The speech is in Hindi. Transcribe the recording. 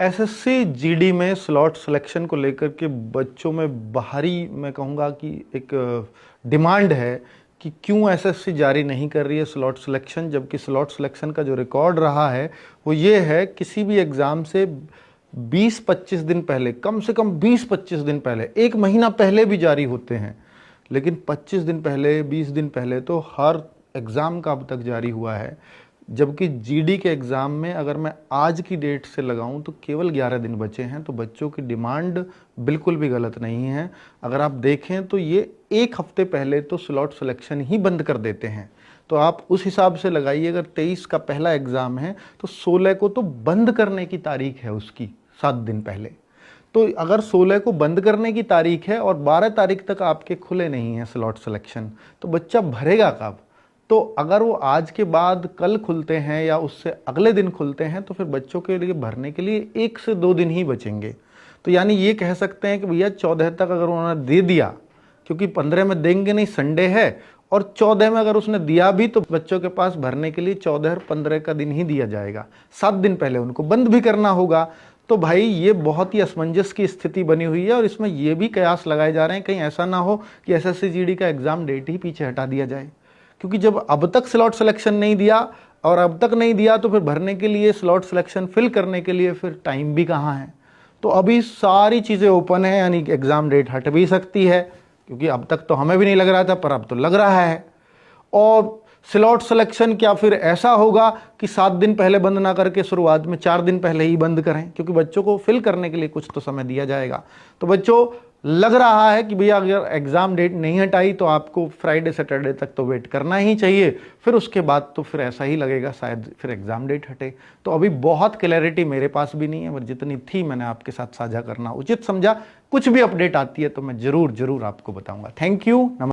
एसएससी जीडी में स्लॉट सिलेक्शन को लेकर के बच्चों में बाहरी मैं कहूँगा कि एक डिमांड है कि क्यों एसएससी जारी नहीं कर रही है स्लॉट सिलेक्शन, जबकि स्लॉट सिलेक्शन का जो रिकॉर्ड रहा है वो ये है किसी भी एग्ज़ाम से 20-25 दिन पहले, कम से कम 20-25 दिन पहले, एक महीना पहले भी जारी होते हैं, लेकिन 25 दिन पहले, 20 दिन पहले तो हर एग्ज़ाम का अब तक जारी हुआ है। जबकि जीडी के एग्ज़ाम में अगर मैं आज की डेट से लगाऊं तो केवल 11 दिन बचे हैं। तो बच्चों की डिमांड बिल्कुल भी गलत नहीं है। अगर आप देखें तो ये एक हफ्ते पहले तो स्लॉट सिलेक्शन ही बंद कर देते हैं। तो आप उस हिसाब से लगाइए, अगर 23 का पहला एग्ज़ाम है तो 16 को तो बंद करने की तारीख है उसकी, 7 दिन पहले। तो अगर 16 को बंद करने की तारीख है और 12 तारीख तक आपके खुले नहीं हैं स्लॉट सिलेक्शन, तो बच्चा भरेगा कब? तो अगर वो आज के बाद कल खुलते हैं या उससे अगले दिन खुलते हैं तो फिर बच्चों के लिए भरने के लिए 1 से 2 दिन ही बचेंगे। तो यानी ये कह सकते हैं कि भैया 14 तक अगर उन्होंने दे दिया, क्योंकि 15 में देंगे नहीं, संडे है, और 14 में अगर उसने दिया भी तो बच्चों के पास भरने के लिए 14 और 15 का दिन ही दिया जाएगा। 7 दिन पहले उनको बंद भी करना होगा। तो भाई ये बहुत ही असमंजस की स्थिति बनी हुई है और इसमें ये भी कयास लगाए जा रहे हैं कहीं ऐसा ना हो कि एसएससी जीडी का एग्ज़ाम डेट ही पीछे हटा दिया जाए, क्योंकि जब अब तक स्लॉट सिलेक्शन नहीं दिया और अब तक नहीं दिया तो फिर भरने के लिए, स्लॉट सिलेक्शन फिल करने के लिए फिर टाइम भी कहाँ है। तो अभी सारी चीज़ें ओपन है, यानी एग्ज़ाम डेट हट भी सकती है, क्योंकि अब तक तो हमें भी नहीं लग रहा था पर अब तो लग रहा है। और स्लॉट सिलेक्शन क्या फिर ऐसा होगा कि 7 दिन पहले बंद ना करके शुरुआत में 4 दिन पहले ही बंद करें, क्योंकि बच्चों को फिल करने के लिए कुछ तो समय दिया जाएगा। तो बच्चों, लग रहा है कि भैया अगर एग्ज़ाम डेट नहीं हटाई तो आपको फ्राइडे सैटरडे तक तो वेट करना ही चाहिए, फिर उसके बाद तो फिर ऐसा ही लगेगा शायद फिर एग्ज़ाम डेट हटे। तो अभी बहुत क्लैरिटी मेरे पास भी नहीं है, पर जितनी थी मैंने आपके साथ साझा करना उचित समझा। कुछ भी अपडेट आती है तो मैं ज़रूर आपको बताऊंगा। Thank you.